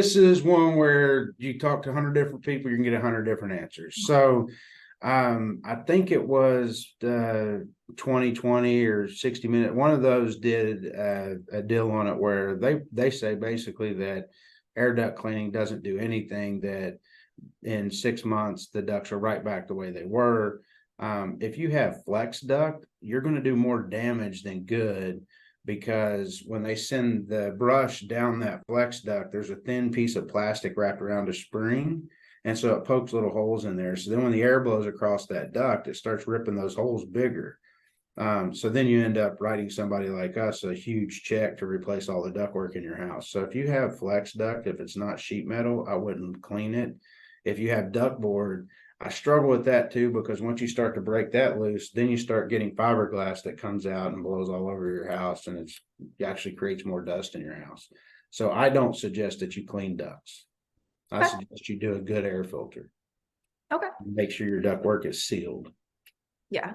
this is one where you talk to 100 different people, you can get 100 different answers. So I think it was 2020 or 60 Minute. One of those did a deal on it where they say basically that air duct cleaning doesn't do anything, that in 6 months the ducts are right back the way they were. If you have flex duct, you're going to do more damage than good, because when they send the brush down that flex duct, there's a thin piece of plastic wrapped around a spring. And so it pokes little holes in there. So then when the air blows across that duct, it starts ripping those holes bigger. So then you end up writing somebody like us a huge check to replace all the ductwork in your house. So if you have flex duct, if it's not sheet metal, I wouldn't clean it. If you have duct board, I struggle with that too, because once you start to break that loose, then you start getting fiberglass that comes out and blows all over your house, and it actually creates more dust in your house. So I don't suggest that you clean ducts. I Okay. suggest you do a good air filter. Okay. Make sure your ductwork is sealed. Yeah.